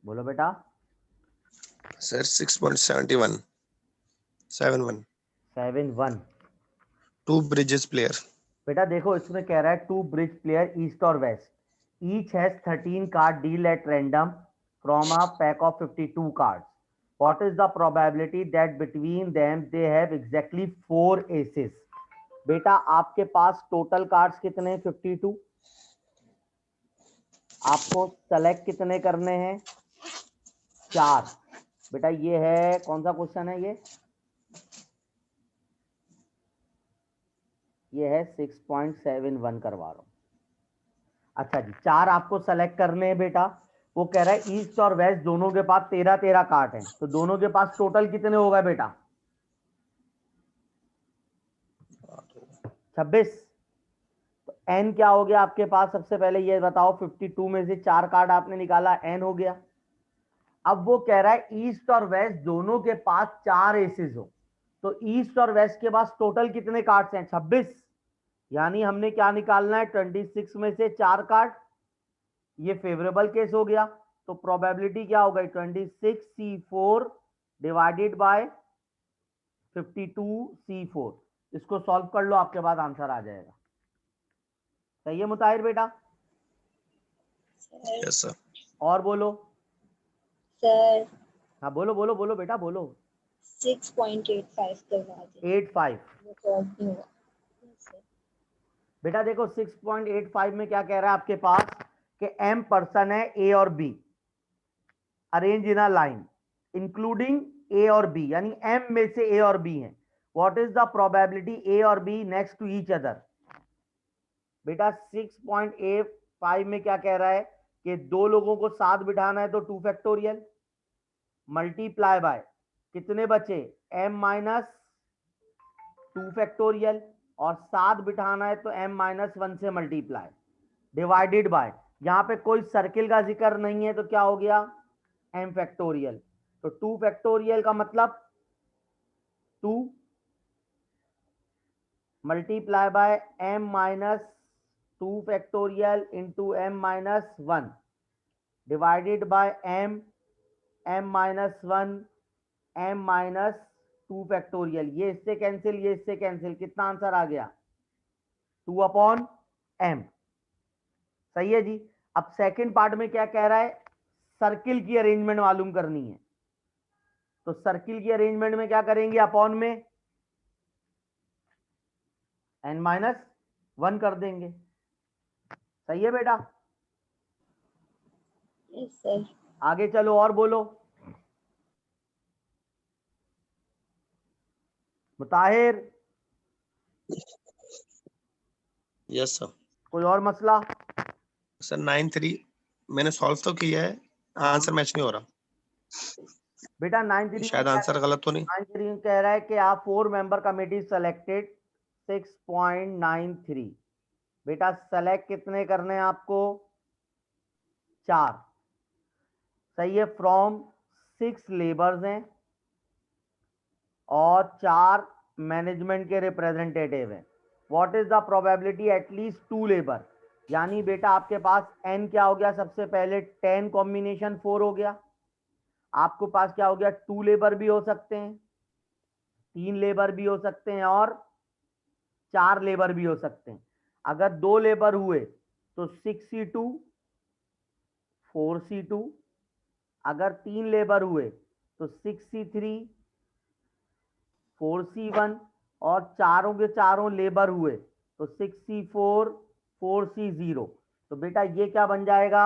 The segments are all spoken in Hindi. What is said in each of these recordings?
बोलो बेटा। सर 6.71 71 7-1। 2 bridges player। बेटा देखो इसमें कह रहा है 2 ब्रिज प्लेयर ईस्ट और west, each has 13 card deal at random from a pack of 52 cards. What is the probability that between them they have exactly 4 aces. बेटा आपके पास टोटल कार्ड्स कितने हैं? 52। आपको सेलेक्ट कितने करने हैं? 4। बेटा ये है कौन सा क्वेश्चन है? ये है 6.71 करवा रहा हूं। अच्छा जी, 4 आपको सेलेक्ट करने हैं बेटा। वो कह रहा है ईस्ट और वेस्ट दोनों के पास 13-13 कार्ड हैं, तो दोनों के पास टोटल कितने होगा बेटा? 26। तो एन क्या हो गया आपके पास? सबसे पहले ये बताओ, 52 में से 4 कार्ड आपने निकाला, एन हो गया। अब वो कह रहा है ईस्ट और वेस्ट दोनों के पास 4 एसेस हो, तो ईस्ट और वेस्ट के पास टोटल कितने कार्ड्स हैं? 26। यानी हमने क्या निकालना है? 26 में से 4 कार्ड। ये फेवरेबल केस हो गया, तो प्रोबेबिलिटी क्या हो गई? 26C4 divided by 52C4। इसको सॉल्व कर लो, आपके पास आंसर आ जाएगा। सही है मुताहिर बेटा? Yes sir. और बोलो सर। हाँ बोलो बोलो बोलो बेटा बोलो। 6.85 करवा दीजिए। 85। रिकॉर्ड नहीं हुआ। बेटा देखो 6.85 में क्या कह रहा है आपके पास कि m पर्सन है ए और B, arrange in a line including A और बी, यानी m में से ए और बी हैं। What is the probability A और B next to each other? बेटा 6.85 में क्या कह रहा है कि 2 लोगों को साथ बिठाना है, तो 2 फैक्टोरियल मल्टीप्लाई बाय कितने बचे? m माइनस 2 फैक्टोरियल, और साथ बिठाना है तो m माइनस 1 से मल्टीप्लाई डिवाइडेड बाय, यहां पे कोई सर्किल का जिक्र नहीं है तो क्या हो गया? m factorial. तो 2 फैक्टोरियल का मतलब 2 multiply by m minus 2 factorial into m minus 1 divided by m minus 1 m minus 2 factorial. ये इससे कैंसिल, ये इससे कैंसिल, कितना आंसर आ गया? 2/m। सही है जी। अब सेकंड पार्ट में क्या कह रहा है? सर्किल की अरेंजमेंट मालूम करनी है, तो सर्किल की अरेंजमेंट में क्या करेंगे? अपॉन में n-1 कर देंगे। सही है बेटा? Yes sir. आगे चलो और बोलो मुताहिर। Yes sir. कोई और मसला? सर 9-3 मैंने सॉल्व तो किया है, आंसर मैच नहीं हो रहा। बेटा 9-3 में शायद क्या आंसर गलत तो नहीं? 9-3 में कह रहा है कि आप 4 मेंबर कमेटी सेलेक्टेड 6.93। बेटा सेलेक्ट कितने करने हैं आपको? 4। सही है। फ्रॉम 6 लेबर्स हैं और 4 मैनेजमेंट के रिप्रेजेंटेटिव हैं। What is the probability at least 2 labour? यानी बेटा आपके पास n क्या हो गया? सबसे पहले 10 कॉम्बिनेशन 4 हो गया। आपके पास क्या हो गया? 2 लेबर भी हो सकते हैं, 3 लेबर भी हो सकते हैं, और 4 लेबर भी हो सकते हैं। अगर 2 लेबर हुए तो 6C2 4C2, अगर 3 लेबर हुए तो 6C3 4C1, और चारों के चारों लेबर हुए तो 6C4 4C0। तो बेटा ये क्या बन जाएगा?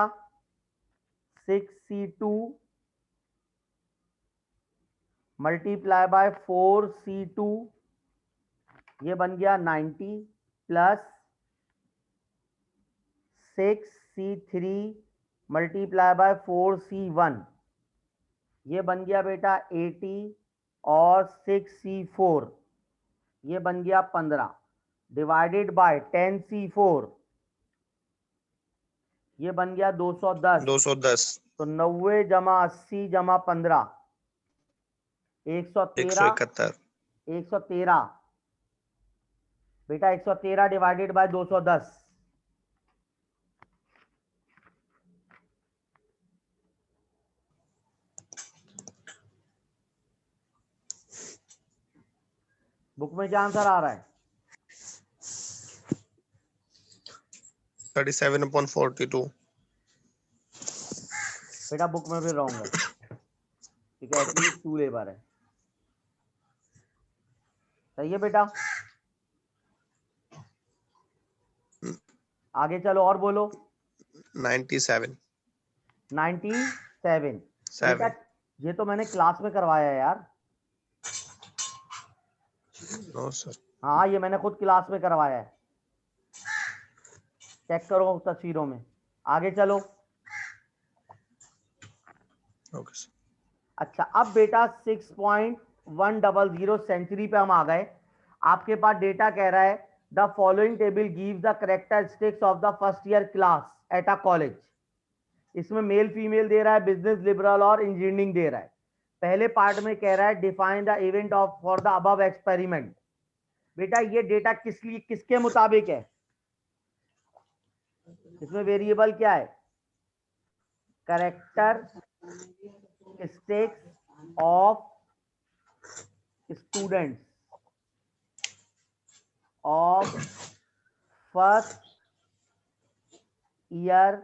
6C2 मल्टीप्लाई बाय 4C2, ये बन गया 90, plus 6C3 multiply by 4C1, ये बन गया बेटा 80, और 6C4 ये बन गया 15 डिवाइडेड बाय 10C4, ये बन गया 210। 210। तो 90 जमा 80 जमा 15 113। 171। 113 बेटा 113 डिवाइडेड बाय 210। बुक में क्या आंसर आ रहा है? 37/42। बेटा बुक में फिर रॉन्ग है, क्योंकि एटलीस्ट 2 लेबर है। सही है बेटा, आगे चलो और बोलो। 97। 97। बेटा ये तो मैंने क्लास में करवाया है यार। No sir. हाँ ये मैंने खुद क्लास में करवाया है, चेक करो तस्वीरों में। आगे चलो। Okay sir. अच्छा अब बेटा 6.100 सेंचुरी पे हम आ गए। आपके पास डेटा कह रहा है the following table gives the characteristics of the first year class at a college. इसमें मेल फीमेल दे रहा है, बिजनेस लिबरल और इंजीनियरिंग दे रहा है। पहले पार्ट में कह रहा है define the event of for the above experiment. बेटा ये डेटा किसके मुताबिक है? इसमें वेरिएबल क्या है? Characteristics of students of first year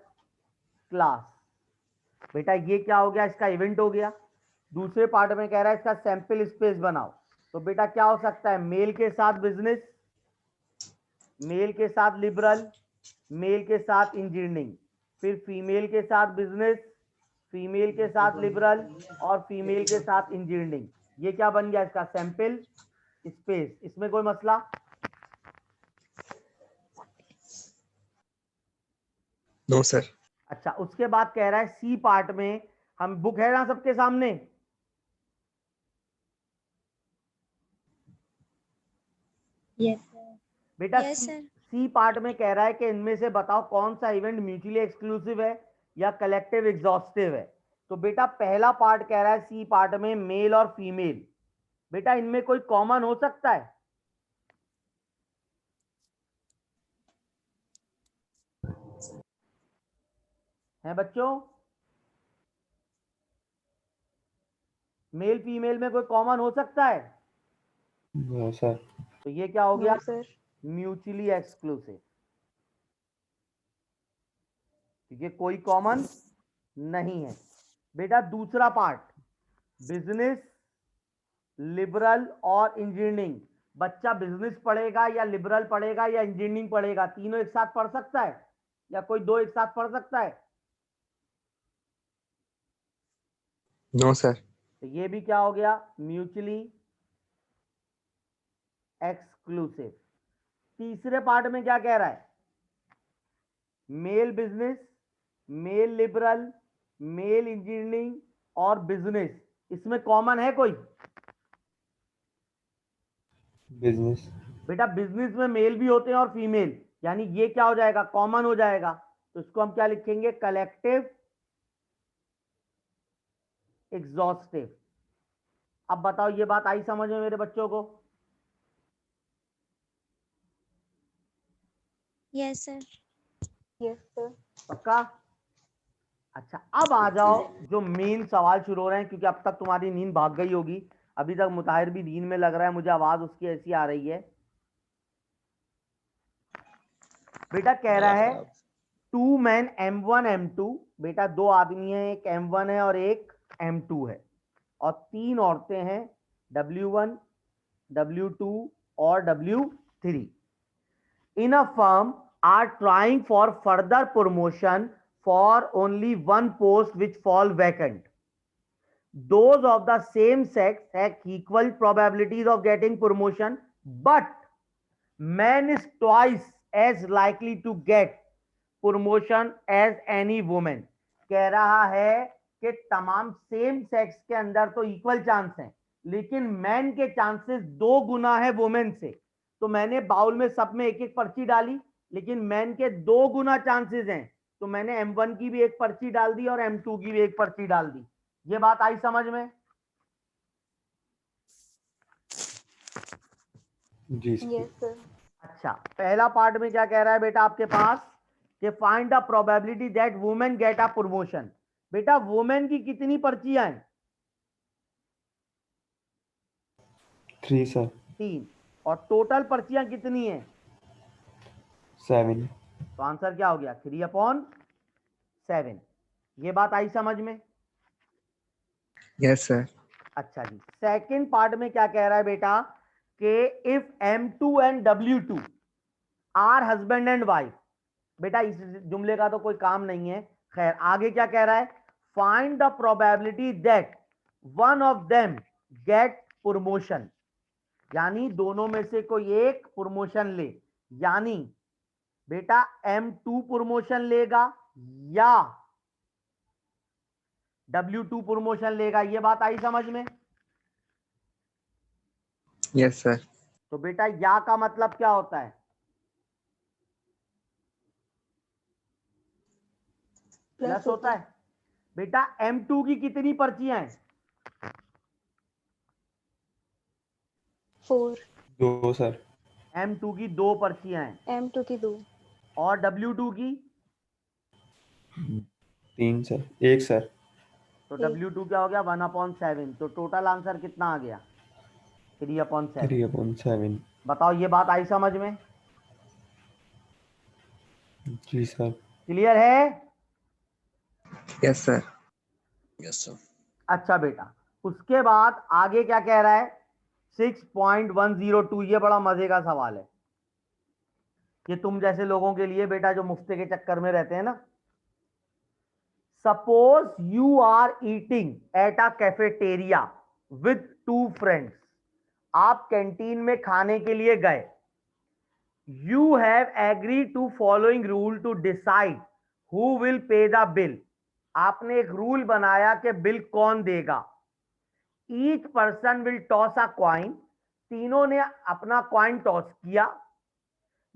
class. बेटा ये क्या हो गया? इसका इवेंट हो गया। दूसरे पार्ट में कह रहा है इसका सैंपल स्पेस बनाओ। तो बेटा क्या हो सकता है? मेल के साथ बिजनेस, मेल के साथ लिबरल, मेल के साथ इंजीनियरिंग, फिर फीमेल के साथ बिजनेस, फीमेल के साथ लिबरल और फीमेल के साथ इंजीनियरिंग। ये क्या बन गया? इसका सैंपल स्पेस। इसमें कोई मसला? No sir. अच्छा उसके बाद कह रहा है सी पार्ट में, हम बुक है ना सबके सामने? Yes sir. बेटा Yes, sir. सी पार्ट में कह रहा है कि इनमें से बताओ कौन सा इवेंट म्यूचुअली एक्सक्लूसिव है या कलेक्टिव एग्जॉस्टिव है। तो बेटा पहला पार्ट कह रहा है सी पार्ट में मेल और फीमेल। बेटा इनमें कोई कॉमन हो सकता है बच्चों? मेल फीमेल में कोई कॉमन हो सकता है? No sir. तो ये क्या हो गया? No sir. म्यूचुअली एक्सक्लूसिव, क्योंकि कोई कॉमन नहीं है। बेटा दूसरा पार्ट बिजनेस, लिबरल और इंजीनियरिंग। बच्चा बिजनेस पढ़ेगा या लिबरल पढ़ेगा या इंजीनियरिंग पढ़ेगा, तीनों एक साथ पढ़ सकता है या कोई दो एक साथ पढ़ सकता है? No sir. तो ये भी क्या हो गया? Mutually exclusive. तीसरे पार्ट में क्या कह रहा है? Male business, male liberal, male engineering और बिजनेस, इसमें कॉमन है कोई? बिजनेस। बेटा बिजनेस में मेल भी होते हैं और फीमेल, यानी ये क्या हो जाएगा? कॉमन हो जाएगा। तो इसको हम क्या लिखेंगे? Collective exhaustive. अब बताओ ये बात आई समझ में मेरे बच्चों को? Yes, sir. Yes sir. पक्का? अच्छा अब आ जाओ जो मेन सवाल शुरू हो रहे हैं, क्योंकि अब तक तुम्हारी नींद भाग गई होगी। अभी तक मुताहिर भी नींद में लग रहा है, मुझे आवाज उसकी ऐसी आ रही है। बेटा कह रहा है 2 मैन M1 M2। बेटा 2 आदमी हैं, एक M1 है और एक M2 है, और 3 औरतें हैं, W1, W2 और W3। in a firm are trying for further promotion for only one post which fall vacant. Those of the same sex have equal probabilities of getting promotion, but man is twice as likely to get promotion as any woman. कह रहा है कि तमाम सेम सेक्स के अंदर तो इक्वल चांस हैं, लेकिन मैन के चांसेस 2 गुना है वुमेन से। तो मैंने बाउल में सब में एक एक पर्ची डाली, लेकिन मैन के 2 गुना चांसेस हैं, तो मैंने M1 की भी एक पर्ची डाल दी और M2 की भी एक पर्ची डाल दी। ये बात आई समझ में? जी सर। Yes sir. अच्छा पहला पार्ट में क्या कह रहा है बेटा आपके पास कि find the probability that women get a promotion. बेटा वुमेन की कितनी पर्चियां हैं? 3 सर। 3। और टोटल पर्चियां कितनी है? 7. तो आंसर क्या हो गया? 3/7। ये बात आई समझ में? Yes, sir. अच्छा जी, सेकंड पार्ट में क्या कह रहा है बेटा कि if M2 and W2 are husband and wife. बेटा इस जुमले का तो कोई काम नहीं है, खैर आगे क्या कह रहा है? Find the probability that one of them get promotion, यानी दोनों में से कोई एक प्रमोशन ले। यानी बेटा M2 प्रमोशन लेगा या W2 प्रमोशन लेगा। ये बात आई समझ में? Yes, sir. तो बेटा या का मतलब क्या होता है? प्लस होता है। बेटा M2 की कितनी पर्चियां हैं? 4 2, sir. M2 की 2 पर्चियां हैं। M2 की 2 और W2 की? 3, sir. 1, sir. तो एक। W2 क्या हो गया? 1/7। तो टोटल आंसर कितना आ गया? 3/7। 3/7. बताओ ये बात आई समझ में? जी सर. क्लियर है? Yes, sir. Yes sir. अच्छा बेटा, उसके बाद आगे क्या कह रहा है? 6.102। ये बड़ा मजे का सवाल है, ये तुम जैसे लोगों के लिए बेटा जो मुफ्ते के चक्कर में रहते हैं ना। Suppose you are eating at a cafeteria with 2 friends. आप कैंटीन में खाने के लिए गए। You have agree to following rule to decide who will pay the bill. आपने एक रूल बनाया कि बिल कौन देगा। Each person will toss a coin. तीनों ने अपना कॉइन टॉस किया।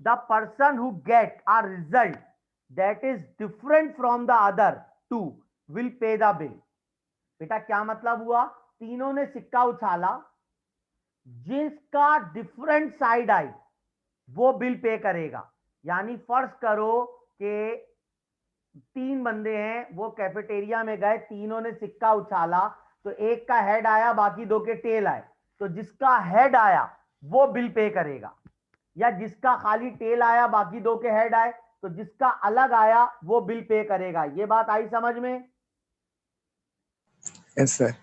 The person who get a result that is different from the other 2 will pay the bill. बेटा क्या मतलब हुआ? तीनों ने सिक्का उछाला, जिसका डिफरेंट साइड आई वो बिल पे करेगा। यानी फर्ज करो कि 3 बंदे हैं, वो कैफेटेरिया में गए, तीनों ने सिक्का उछाला, तो एक का हेड आया, बाकी 2 के टेल आए। तो जिसका हेड आया वो बिल पे करेगा, या जिसका खाली टेल आया बाकी 2 के हेड आए, तो जिसका अलग आया वो बिल पे करेगा। ये बात आई समझ में? Yes, sir.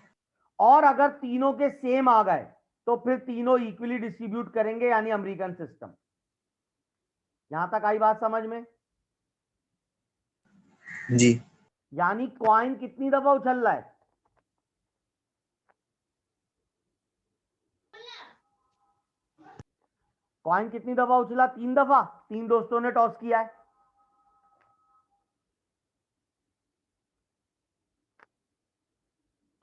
और अगर तीनों के सेम आ गए तो फिर तीनों इक्वली डिस्ट्रीब्यूट करेंगे, यानी अमेरिकन सिस्टम। यहां तक आई बात समझ में? जी. यानी कॉइन कितनी दफा उछल रहा है? कॉइन कितनी दफा उछला? 3 दफा। 3 दोस्तों ने टॉस किया है।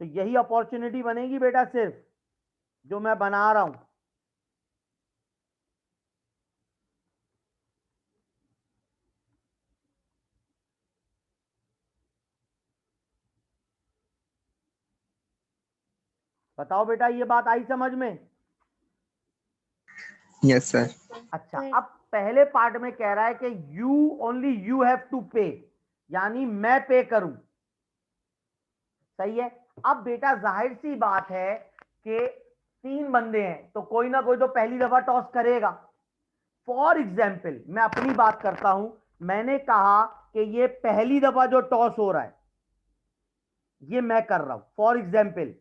तो यही अपॉर्चुनिटी बनेगी बेटा सिर्फ जो मैं बना रहा हूं। बताओ बेटा ये बात आई समझ में? Yes, sir. अच्छा, अब पहले पार्ट में कह रहा है कि you only you have to pay, यानी मैं पे करूं। सही है। अब बेटा जाहिर सी बात है कि 3 बंदे हैं तो कोई ना कोई तो पहली दफा टॉस करेगा। फॉर एग्जाम्पल मैं अपनी बात करता हूं, मैंने कहा कि ये पहली दफा जो टॉस हो रहा है ये मैं कर रहा हूं। फॉर एग्जाम्पल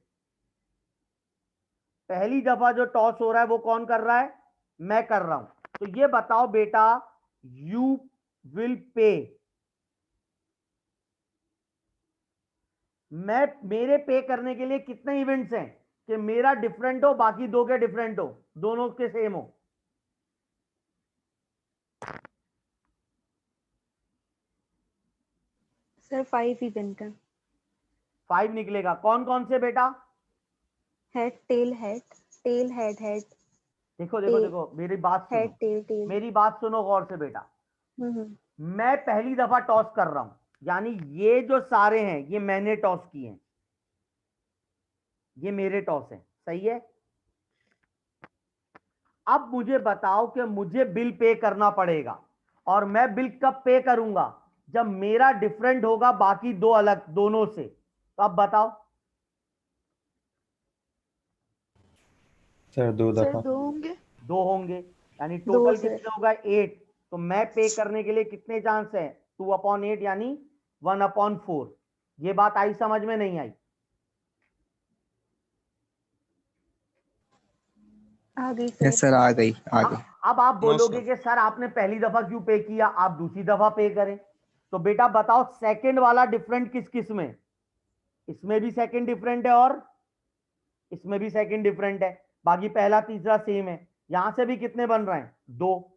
पहली दफा जो टॉस हो रहा है वो कौन कर रहा है? मैं कर रहा हूं। तो ये बताओ बेटा, यू विल पे, मैं मेरे पे करने के लिए कितने इवेंट्स हैं कि मेरा डिफरेंट हो, बाकी 2 के डिफरेंट हो, दोनों के सेम हो? सर 5 इवेंट है। 5 निकलेगा। कौन कौन से बेटा? Head tail head tail head head देखो देखो देखो, मेरी बात हेड सुनो, टेल टेल। मेरी बात सुनो गौर से बेटा। हम्म। मैं पहली दफा टॉस कर रहा हूं, यानी ये जो सारे हैं ये मैंने टॉस किए हैं, ये मेरे टॉस हैं। सही है। अब मुझे बताओ कि मुझे बिल पे करना पड़ेगा, और मैं बिल कब पे करूंगा? जब मेरा डिफरेंट होगा बाकी 2 अलग दोनों से। तो अब बताओ। सर 2 सर दफा. 2 होंगे। 2 होंगे, यानी दो टोटल सर। कितने होगा 8। तो मैं पे करने के लिए कितने चांस है 2/8 यानी 1/4। ये बात आई समझ में नहीं आई? आ गई यस सर। सर, आ गई आ गई। अब आप No, बोलोगे sir. कि सर आपने पहली दफा क्यों पे किया, आप दूसरी दफा पे करें। तो बेटा बताओ सेकंड वाला डिफरेंट किस किस में? इसमें भी सेकंड डिफरेंट है और इसमें भी सेकंड डिफरेंट है, बाकी पहला तीसरा सेम है। यहां से भी कितने बन रहे हैं 2।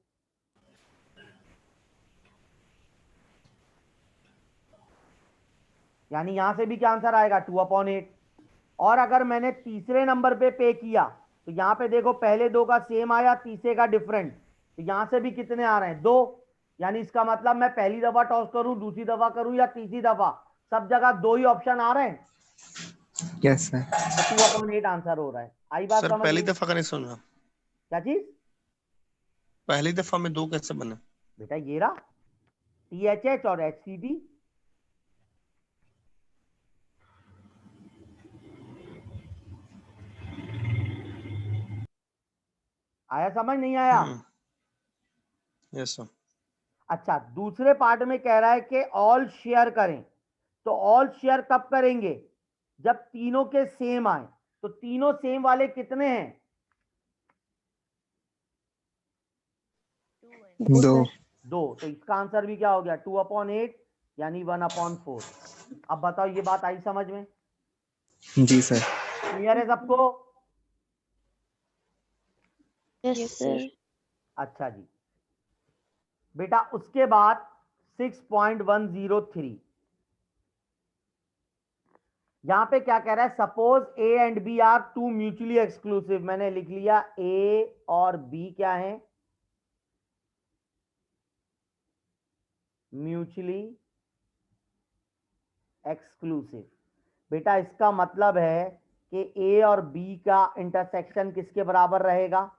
यानी यहां से भी क्या आंसर आएगा 2/8। और अगर मैंने तीसरे नंबर पे किया तो यहां पे देखो पहले 2 का सेम आया, तीसरे का डिफरेंट, तो यहां से भी कितने आ रहे हैं 2। यानी इसका मतलब मैं पहली दफा टॉस करूं, दूसरी दफा करूं या तीसरी दफा, सब जगह 2 ही ऑप्शन आ रहे हैं। Yes sir. तो 2/8 आंसर हो रहा है। आई बात सर समझ पहली में? दफा का नहीं सुना, क्या चीज? पहली दफा में 2 कैसे बने? बेटा ये रहा THH और HCD। आया समझ नहीं आया? Yes sir. अच्छा, दूसरे पार्ट में कह रहा है कि ऑल शेयर करें। तो ऑल शेयर कब करेंगे? जब तीनों के सेम आए। तो तीनों सेम वाले कितने हैं? 2 2। सर। 2। तो इसका आंसर भी क्या हो गया 2/8 यानी 1/4। अब बताओ ये बात आई समझ में? जी सर। क्लियर है सबको? Yes sir. अच्छा जी बेटा, उसके बाद 6.103 यहां पे क्या कह रहा है, suppose A and B are two mutually exclusive. मैंने लिख लिया ए और बी क्या है, म्यूचुअली एक्सक्लूसिव। बेटा इसका मतलब है कि ए और बी का इंटरसेक्शन किसके बराबर रहेगा,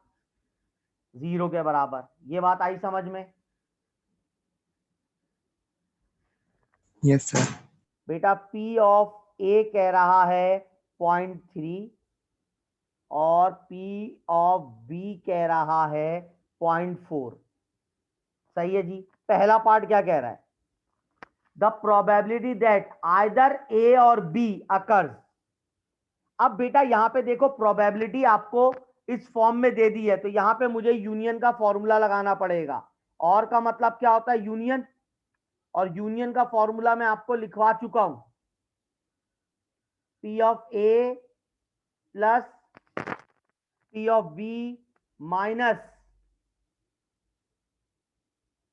0 के बराबर। ये बात आई समझ में? Yes sir. बेटा पी ऑफ ए कह रहा है 0.3 और पी ऑफ बी कह रहा है 0.4। सही है जी। पहला पार्ट क्या कह रहा है, द प्रोबेबिलिटी दैट आइदर ए और बी अकर्स। अब बेटा यहां पे देखो प्रोबेबिलिटी आपको इस फॉर्म में दे दी है, तो यहां पे मुझे यूनियन का फॉर्मूला लगाना पड़ेगा। और का मतलब क्या होता है यूनियन, और यूनियन का फॉर्मूला मैं आपको लिखवा चुका हूं, P of A plus P of B minus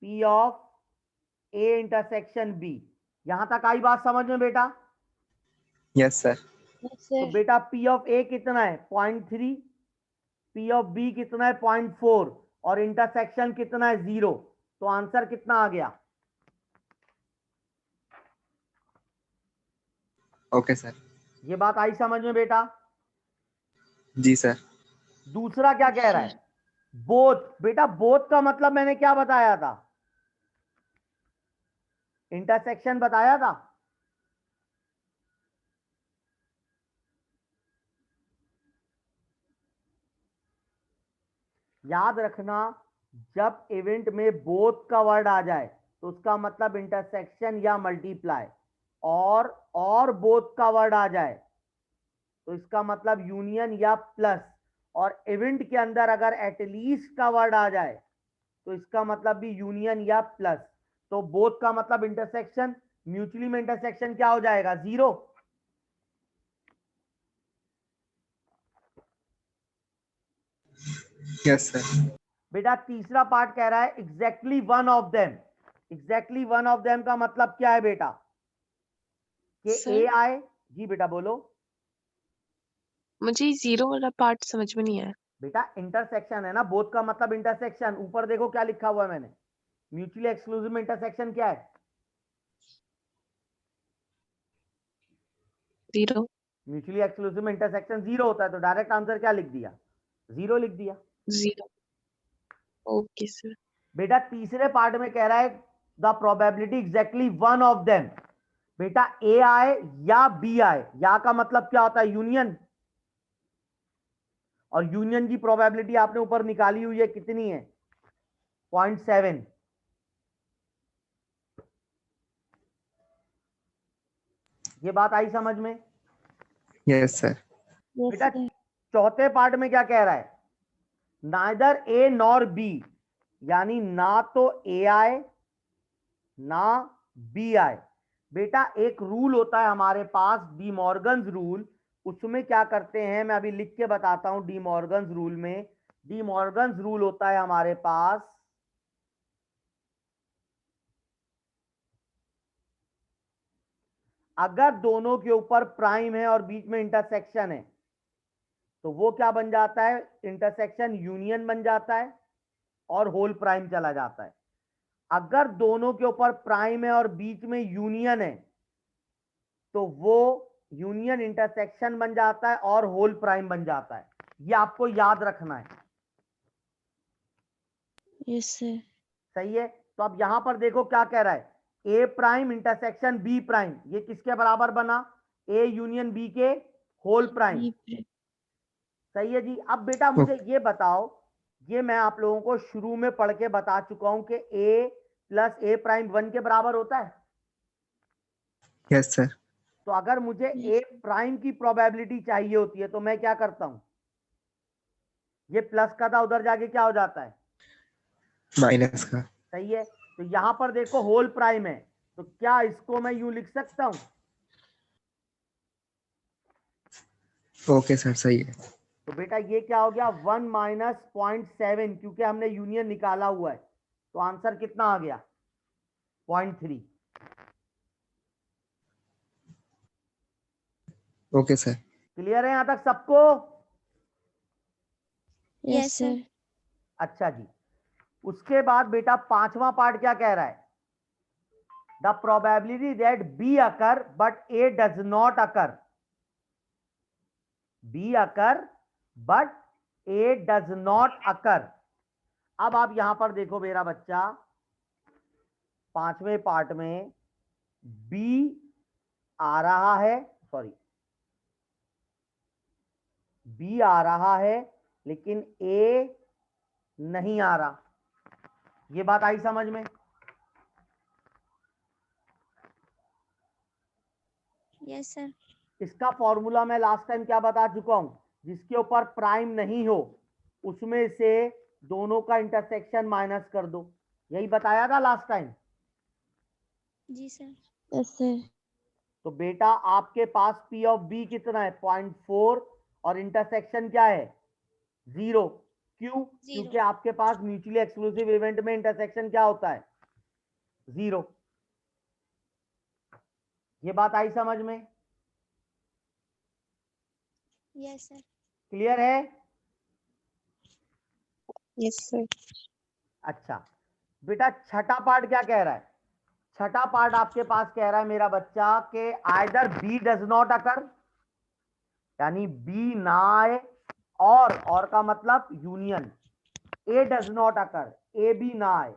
P of A intersection B. यहां तक आई बात समझ में बेटा? Yes sir. यस तो सर। बेटा पी ऑफ ए कितना है 0.3, पी ऑफ बी कितना है 0.4 और इंटरसेक्शन कितना है 0। तो आंसर कितना आ गया? Okay sir. ये बात आई समझ में बेटा? जी सर। दूसरा क्या कह रहा है, बोथ। बेटा बोथ का मतलब मैंने क्या बताया था, इंटरसेक्शन बताया था। याद रखना, जब इवेंट में बोथ का वर्ड आ जाए तो उसका मतलब इंटरसेक्शन या मल्टीप्लाई, और बोथ का वर्ड आ जाए तो इसका मतलब यूनियन या प्लस, और इवेंट के अंदर अगर एटलीस्ट का वर्ड आ जाए तो इसका मतलब भी यूनियन या प्लस। तो बोथ का मतलब इंटरसेक्शन, म्यूचुअली में इंटरसेक्शन क्या हो जाएगा 0। Yes sir. बेटा तीसरा पार्ट कह रहा है exactly one of them. Exactly one of them का मतलब क्या है बेटा, कि ए सर आए। जी बेटा बोलो। मुझे 0 वाला पार्ट समझ में नहीं आया। बेटा इंटरसेक्शन है ना, बोथ का मतलब इंटरसेक्शन। ऊपर देखो क्या लिखा हुआ है मैंने, म्यूचुअली एक्सक्लूसिव में इंटरसेक्शन क्या है, 0। म्यूचुअली एक्सक्लूसिव में इंटरसेक्शन 0 होता है। तो डायरेक्ट आंसर क्या लिख दिया, 0 लिख दिया। 0। Okay sir. बेटा तीसरे पार्ट में कह रहा है the probability exactly one of them. बेटा ए आए या बी आए, या का मतलब क्या होता है यूनियन, और यूनियन की प्रोबेबिलिटी आपने ऊपर निकाली हुई है, कितनी है? 0.7। ये बात आई समझ में? Yes sir. बेटा चौथे पार्ट में क्या कह रहा है? नाइदर ए नॉर बी, यानी ना तो ए आए ना बी आए। बेटा एक रूल होता है हमारे पास, डी मॉर्गन्स रूल। उसमें क्या करते हैं, मैं अभी लिख के बताता हूं। डी मॉर्गन्स रूल में, डी मॉर्गन्स रूल होता है हमारे पास, अगर दोनों के ऊपर प्राइम है और बीच में इंटरसेक्शन है तो वो क्या बन जाता है? इंटरसेक्शन यूनियन बन जाता है और होल प्राइम चला जाता है। अगर दोनों के ऊपर प्राइम है और बीच में यूनियन है तो वो यूनियन इंटरसेक्शन बन जाता है और होल प्राइम बन जाता है। ये आपको याद रखना है। Yes sir. सही है? तो अब यहां पर देखो क्या कह रहा है, ए प्राइम इंटरसेक्शन बी प्राइम, ये किसके बराबर बना? ए यूनियन बी के होल प्राइम। सही है जी। अब बेटा मुझे ये बताओ, ये मैं आप लोगों को शुरू में पढ़ के बता चुका हूं कि ए प्लस ए प्राइम 1 के बराबर होता है। Yes sir. तो अगर मुझे ए प्राइम की प्रोबेबिलिटी चाहिए होती है तो मैं क्या करता हूं? ये प्लस का था, उधर जाके क्या हो जाता है? माइनस का। सही है? तो यहां पर देखो होल प्राइम है, तो क्या इसको मैं यूं लिख सकता हूं? ओके सर, सही है। तो बेटा ये क्या हो गया? 1 माइनस 0.7, क्योंकि हमने यूनियन निकाला हुआ है। तो आंसर कितना आ गया? 0.3। Okay sir. क्लियर है यहां तक सबको? Yes sir. अच्छा जी। उसके बाद बेटा पांचवा पार्ट क्या कह रहा है? The probability that be occur but A does not occur. Be occur but A does not अकर। अब आप यहां पर देखो मेरा बच्चा, पांचवें पार्ट में बी आ रहा है, सॉरी बी आ रहा है लेकिन ए नहीं आ रहा। ये बात आई समझ में? Yes sir. इसका फॉर्मूला मैं लास्ट टाइम क्या बता चुका हूं, जिसके ऊपर प्राइम नहीं हो उसमें से दोनों का इंटरसेक्शन माइनस कर दो। यही बताया था लास्ट टाइम। जी सर। Yes sir. तो बेटा आपके पास पी ऑफ बी कितना है? 0.4 और इंटरसेक्शन क्या है? 0। क्यों? क्योंकि आपके पास म्यूचुअली एक्सक्लूसिव इवेंट में इंटरसेक्शन क्या होता है? 0। ये बात आई समझ में? Yes sir. क्लियर है? Yes sir. अच्छा बेटा छठा पार्ट क्या कह रहा है? छठा पार्ट आपके पास कह रहा है मेरा बच्चा कि either B does not occur, यानी बी ना आए, और का मतलब union, A does not occur, A भी ना आए।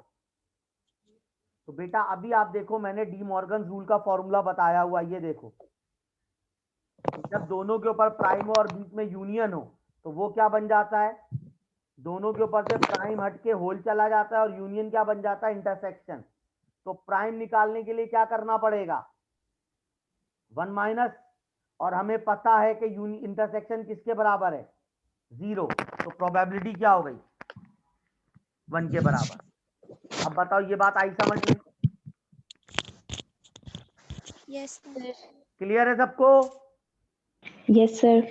तो बेटा अभी आप देखो, मैंने डी मॉर्गन रूल का फॉर्मूला बताया हुआ, ये देखो, जब दोनों के ऊपर प्राइम हो और बीच में यूनियन हो तो वो क्या बन जाता है? दोनों के ऊपर से प्राइम हट के होल चला जाता है और यूनियन क्या बन जाता है? इंटरसेक्शन। तो प्राइम निकालने के लिए क्या करना पड़ेगा? 1 माइनस, और हमें पता है कि इंटरसेक्शन किसके बराबर है? 0। तो प्रोबेबिलिटी क्या हो गई? 1 के बराबर। अब बताओ ये बात आई समझ में? Yes sir. क्लियर है सबको? Yes sir.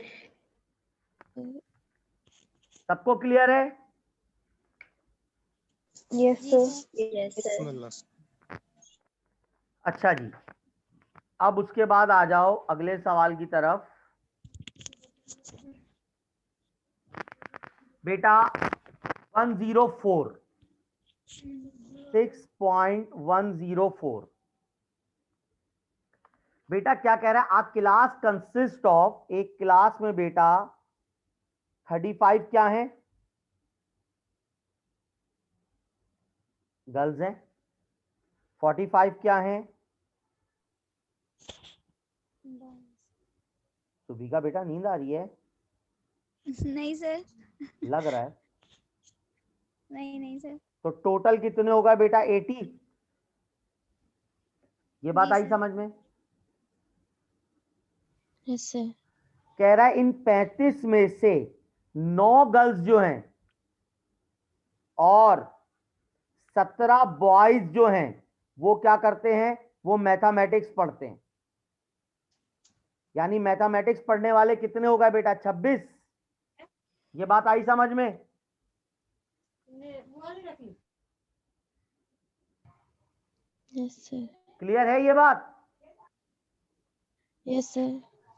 सबको क्लियर है? यस जी सर। सर। Yes sir. मतलब अच्छा जी, अब उसके बाद आ जाओ अगले सवाल की तरफ। बेटा 104, 6.104। बेटा क्या कह रहा है? आ क्लास कंसिस्ट ऑफ, एक क्लास में बेटा 35 क्या है? गर्ल्स हैं। 45 क्या है? सुबह का बेटा नींद आ रही है? नहीं सर, लग रहा है। नहीं सर। तो टोटल कितने होगा बेटा 80। ये बात जी आई सर। समझ में? Yes, sir. कह रहा है इन 35 में से 9 गर्ल्स जो हैं और 17 बॉयज जो हैं वो क्या करते हैं, वो मैथमेटिक्स पढ़ते हैं। यानी मैथमेटिक्स पढ़ने वाले कितने हो गए बेटा 26। ये बात आई समझ में? Yes, sir. क्लियर है ये बात? Yes, sir.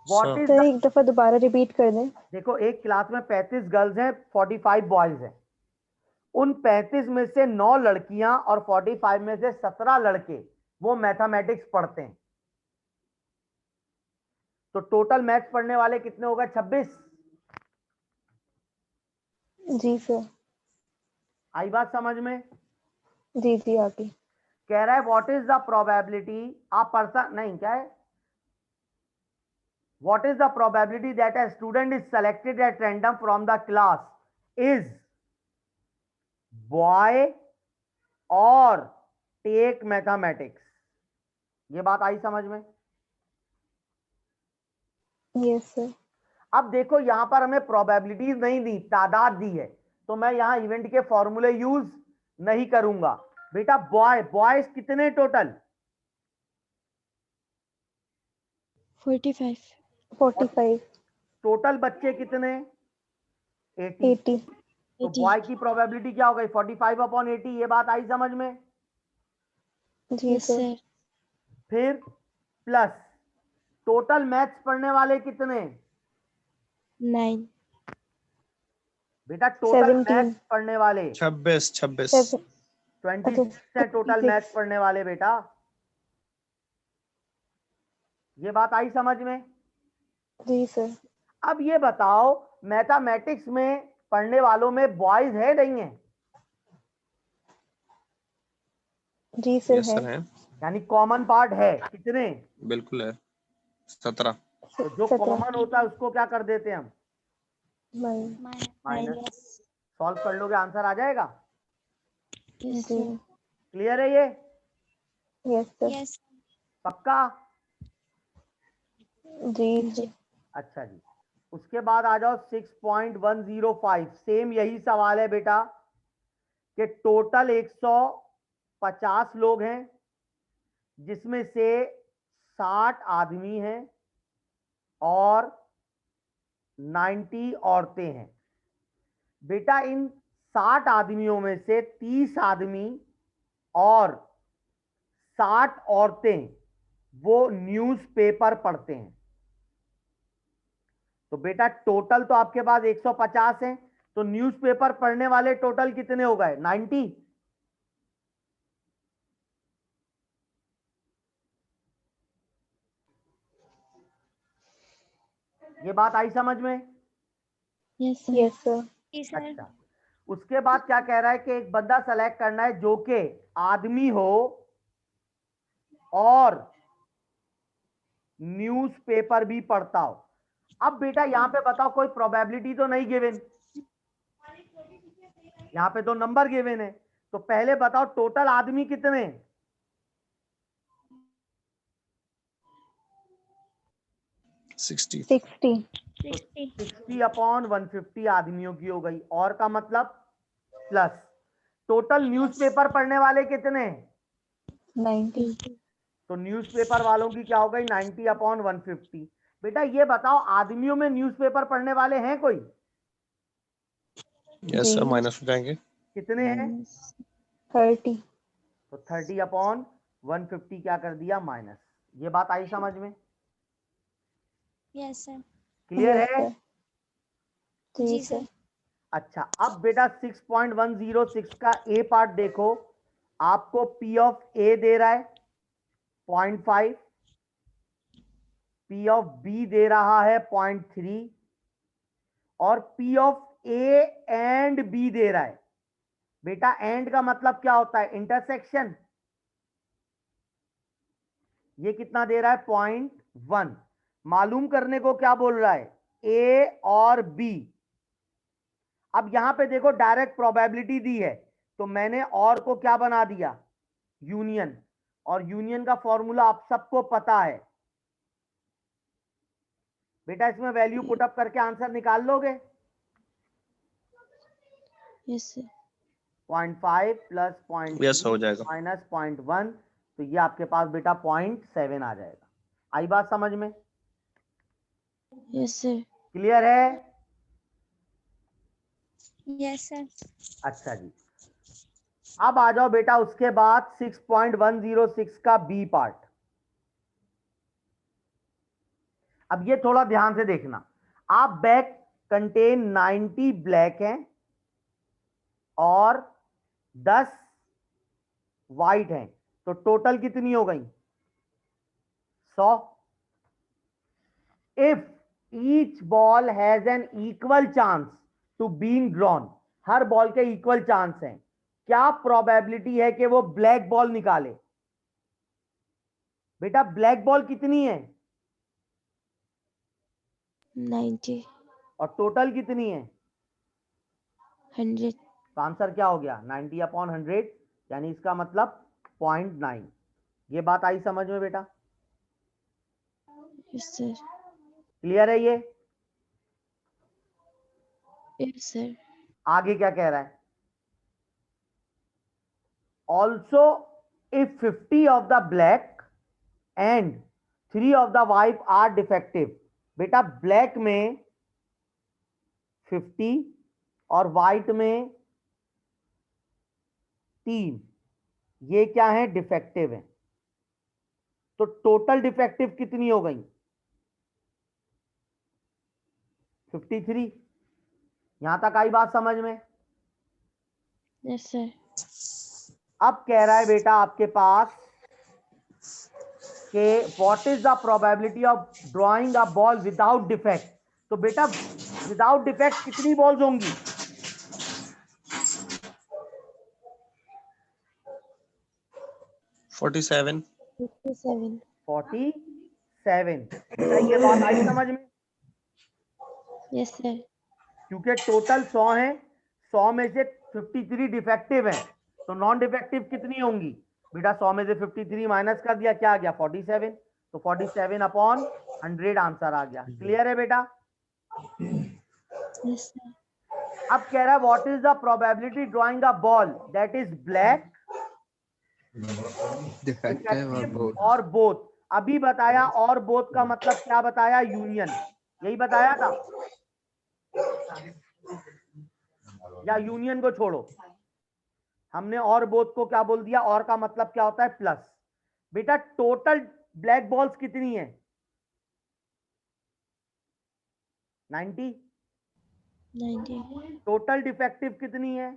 What is sir एक दफा दोबारा रिपीट कर दें। देखो एक क्लास में 35 गर्ल्स हैं, 45 बॉयज हैं। उन 35 में से 9 लड़कियां और 45 में से 17 लड़के वो मैथमेटिक्स पढ़ते हैं। तो टोटल मैथ्स पढ़ने वाले कितने हो गए 26। जी सर। आई बात समझ में? जी जी आगे। कह रहा है what is the probability uh person, नहीं क्या है, what is the probability that a student is selected at random from the class is boy और टेक मैथमेटिक्स। ये बात आई समझ में? Yes sir. अब देखो यहां पर हमें प्रोबेबिलिटीज नहीं दी, तादाद दी है, तो मैं यहां इवेंट के फॉर्मूले यूज नहीं करूंगा। बेटा बॉयज कितने टोटल? 45. 45। टोटल बच्चे कितने? 80। 80। तो 80. बॉय की प्रोबेबिलिटी क्या हो गई 45/80। ये बात आई समझ में? जी Yes, सर। sir. फिर प्लस टोटल मैथ्स पढ़ने वाले कितने? 9. बेटा टोटल 17। मैथ्स पढ़ने वाले 26 26 26 अच्छा है टोटल 26। मैथ्स पढ़ने वाले बेटा। ये बात आई समझ में? जी सर। अब ये बताओ मैथमेटिक्स में पढ़ने वालों में बॉयज है नहीं है? जी सर यस है। सर है, यानी कॉमन पार्ट है कितने? बिल्कुल है 17। तो जो 17। कॉमन होता है उसको क्या कर देते हैं हम? माइनस। Minus. सॉल्व कर लोगे आंसर आ जाएगा। Yes, जी। sir. क्लियर है ये? Yes sir. Yes. पक्का? जी जी. सर। अच्छा जी, उसके बाद आ जाओ 6.105। सेम यही सवाल है बेटा कि टोटल 150 लोग हैं जिसमें से 60 आदमी हैं और 90 औरतें हैं। बेटा इन 60 आदमियों में से 30 आदमी और 60 औरतें वो न्यूज़पेपर पढ़ते हैं। तो बेटा टोटल तो आपके पास 150 हैं, तो न्यूज़पेपर पढ़ने वाले टोटल कितने हो गए 90। ये बात आई समझ में? Yes, sir. Yes sir. अच्छा, उसके बाद क्या कह रहा है कि एक बंदा सेलेक्ट करना है जो कि आदमी हो और न्यूज़पेपर भी पढ़ता हो। अब बेटा यहां पे बताओ कोई प्रोबेबिलिटी तो नहीं गिवन, यहां पे तो नंबर गिवन है। तो पहले बताओ टोटल आदमी कितने? 60 60। तो 60/150 आदमियों की हो गई, और का मतलब प्लस टोटल न्यूज़पेपर पढ़ने वाले कितने? 90। तो न्यूज़पेपर वालों की क्या हो गई 90/150। बेटा ये बताओ आदमियों में न्यूज़पेपर पढ़ने वाले हैं कोई? यस सर, जी। माइनस हो जाएंगे। कितने हैं? Minus. 30। तो 30/150 क्या कर दिया माइनस। ये बात आई समझ में? Yes, sir. क्लियर यस है? सर। जी सर। अच्छा, अब बेटा 6.106 का ए पार्ट देखो। आपको पी ऑफ ए दे रहा है 0.5, पी ऑफ बी दे रहा है 0.3 और P of A and B दे रहा है। बेटा एंड का मतलब क्या होता है? इंटरसेक्शन। ये कितना दे रहा है 0.1। मालूम करने को क्या बोल रहा है? ए और बी अब यहां पे देखो डायरेक्ट प्रोबेबिलिटी दी है, तो मैंने और को क्या बना दिया, यूनियन, और यूनियन का फॉर्मूला आप सबको पता है बेटा। इसमें वैल्यू पुटअप करके आंसर निकाल लोगे। Yes, sir. 0.5 प्लस Yes, हो 0.3 जाएगा। माइनस 0.1, तो ये आपके पास बेटा 0.7 आ जाएगा। आई बात समझ में? Yes, sir. क्लियर है? Yes, sir. अच्छा जी, अब आ जाओ बेटा उसके बाद 6.106 का बी पार्ट। अब ये थोड़ा ध्यान से देखना, आप बैग कंटेन 90 ब्लैक हैं और 10 वाइट हैं, तो टोटल कितनी हो गई, 100। If each ball has an equal chance to being drawn, हर बॉल के इक्वल चांस हैं, क्या प्रोबेबिलिटी है कि वो ब्लैक बॉल निकाले? बेटा ब्लैक बॉल कितनी है 90, और टोटल कितनी है? 100. तो आंसर क्या हो गया, 90/100, यानी इसका मतलब 0.9। ये बात आई समझ में बेटा? Yes, sir. क्लियर है ये? Yes, sir. आगे क्या कह रहा है, also if 50 of the black and 3 of the white are defective. बेटा ब्लैक में 50 और वाइट में 3, ये क्या है, डिफेक्टिव है, तो टोटल डिफेक्टिव कितनी हो गई, 53। यहां तक आई बात समझ में? Yes, sir. अब कह रहा है बेटा आपके पास कि what is the probability of drawing a ball without defect. तो बेटा विदाउट डिफेक्ट कितनी बॉल्स होंगी, 47। 57. 47। बेटा ये बात आई समझ में? Yes, sir. क्योंकि टोटल 100 है, 100 में से 53 डिफेक्टिव है, तो नॉन डिफेक्टिव कितनी होंगी बेटा, 100 में से 53 माइनस कर दिया, क्या आ गया 47, तो 47/100 आंसर आ गया। क्लियर है बेटा? Yes, sir. अब कह रहा है what is the probability drawing a ball that is black defective और बोथ। और बोथ। अभी बताया, और बोथ का मतलब क्या बताया, यूनियन, यही बताया था, या यूनियन को छोड़ो, हमने और बोथ को क्या बोल दिया, और का मतलब क्या होता है, प्लस। बेटा टोटल ब्लैक बॉल्स कितनी है, 90। 90, टोटल डिफेक्टिव कितनी है,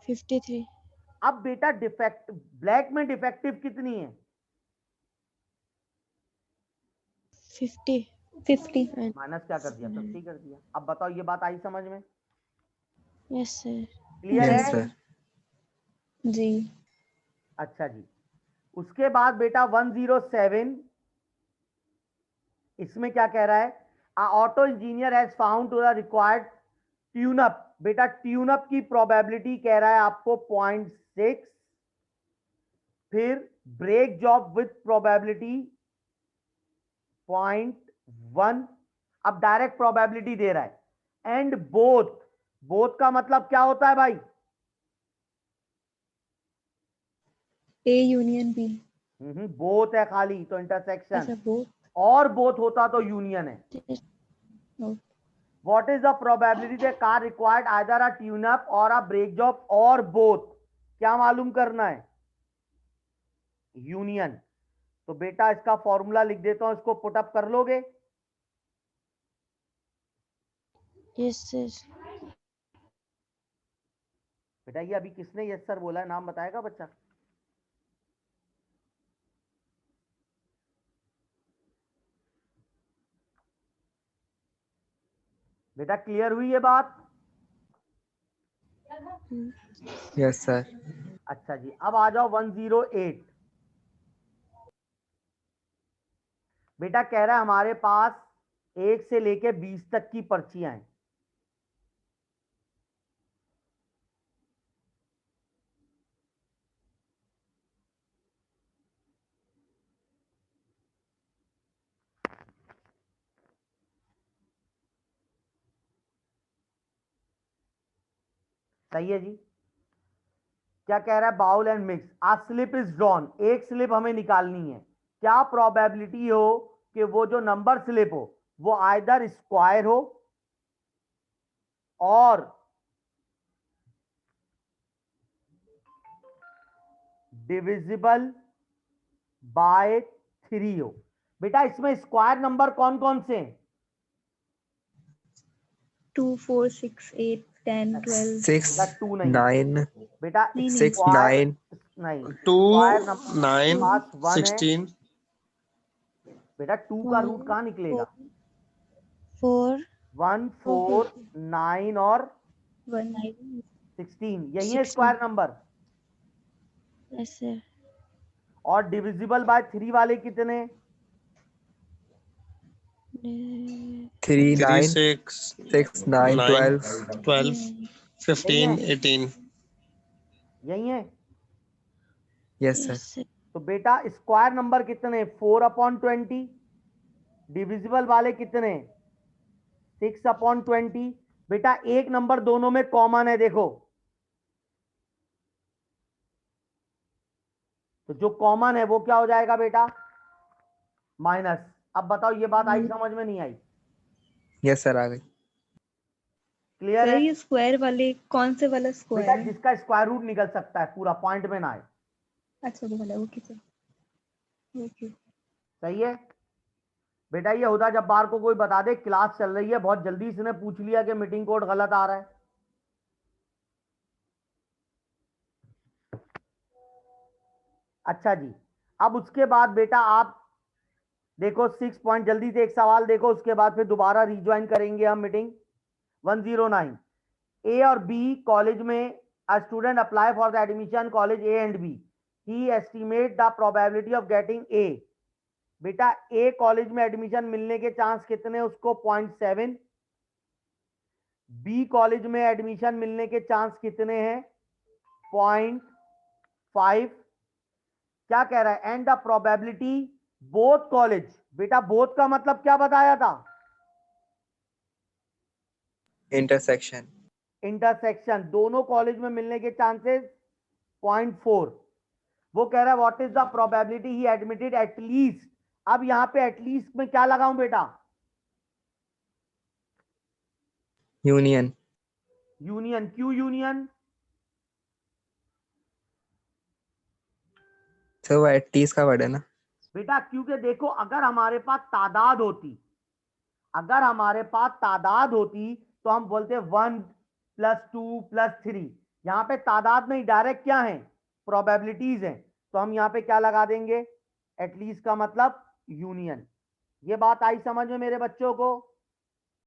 53, अब बेटा डिफेक्ट ब्लैक में डिफेक्टिव कितनी है, 50. 50. And माइनस क्या कर दिया, 50 कर दिया। अब बताओ ये बात आई समझ में? yes, sir. क्लियर यस है? सर। जी। अच्छा जी, उसके बाद बेटा 107, इसमें क्या कह रहा है, auto engineer has found to the required tune up. बेटा ट्यूनअप की प्रोबेबिलिटी कह रहा है आपको 0.6, फिर ब्रेक जॉब विथ प्रोबेबिलिटी 0.1। अब डायरेक्ट प्रोबेबिलिटी दे रहा है, एंड बोथ, बोथ का मतलब क्या होता है भाई, A यूनियन B। बोथ है खाली तो इंटरसेक्शन, अच्छा बोथ। और बोथ होता तो यूनियन है। Okay. What is the probability the car required either a tune up or a brake job or both? क्या मालूम करना है, यूनियन। तो बेटा इसका फॉर्मूला लिख देता हूं, इसको पुटअप कर लोगे? Yes, sir. बेटा ये अभी किसने यस सर बोला है, नाम बताएगा बच्चा? बेटा क्लियर हुई ये बात? Yes sir. अच्छा जी, अब आ जाओ 108। बेटा कह रहा है हमारे पास 1 से लेके 20 तक की पर्चियां हैं, सही है जी। क्या कह रहा है, bowl and mix, a slip is drawn, एक स्लिप हमें निकालनी है, क्या प्रोबेबिलिटी हो कि वो जो नंबर स्लिप हो वो आइदर स्क्वायर हो और डिविजिबल बाय 3 हो। बेटा इसमें स्क्वायर नंबर कौन कौन से हैं? 2, 4, 6, 8, 10, 12. 6, बेटा 2 नहीं, 9, बेटा नहीं, नहीं। 6, स्क्वायर 9, नहीं, 2 स्क्वायर नंबर 9 पास 1 है। 16 बेटा 2 का रूट कहाँ निकलेगा? 4 1, 4, 9 और 1. 16, यही है 16. Square number. Yes, sir. और डिविजिबल बाय 3 वाले कितने? 3, 3 9, 6 6, 9, 9 12. 12 यही 15 है, 18 यही है। Yes, sir. Yes, sir. तो बेटा स्क्वायर नंबर कितने? 4/20। डिविजिबल वाले कितने? 6/20। बेटा एक नंबर दोनों में कॉमन है, देखो तो जो कॉमन है वो क्या हो जाएगा बेटा? माइनस। अब बताओ ये बात आई समझ में नहीं आई? Yes, sir, आ गई। क्लियर सर है? ये स्क्वायर वाले कौन से वाला बेटा स्क्वायर है? जिसका स्क्वायर रूट निकल सकता है पूरा, पॉइंट में ना आए। अच्छा वो वाला, ओके सर, ओके। सही है बेटा। ये होता जब बार को कोई बता दे क्लास चल रही है, बहुत जल्दी इसने पूछ लिया कि मीटिंग कोड गलत आ रहा है। अच्छा जी, अब उसके बाद बेटा आप देखो 6 पॉइंट, जल्दी से एक सवाल देखो, उसके बाद फिर दोबारा रिज्वाइन करेंगे हम मीटिंग। 109, ए और बी कॉलेज में, a student apply for the admission college A and B, he estimate the probability of getting A. बेटा ए कॉलेज में एडमिशन मिलने के चांस कितने? उसको 0.7। बी कॉलेज में एडमिशन मिलने के चांस कितने हैं? 0.5। क्या कह रहा है, and the probability both college, बेटा बोथ का मतलब क्या बताया था? Intersection. इंटरसेक्शन, दोनों कॉलेज में मिलने के चांसेस 0.4। वो कह रहा है what is the probability he admitted at least. अब यहां पे एटलीस्ट में क्या लगाऊं बेटा? Union. यूनियन। क्यों यूनियन? सर वो एटलीस्ट का वर्ड है ना? बेटा क्योंकि देखो अगर हमारे पास तादाद होती, अगर हमारे पास तादाद होती तो हम बोलते 1 + 2 + 3। यहां पे तादाद नहीं, डायरेक्ट क्या है? प्रोबेबिलिटीज हैं। तो हम यहां पे क्या लगा देंगे? एटलीस्ट का मतलब यूनियन। ये बात आई समझ में मेरे बच्चों को?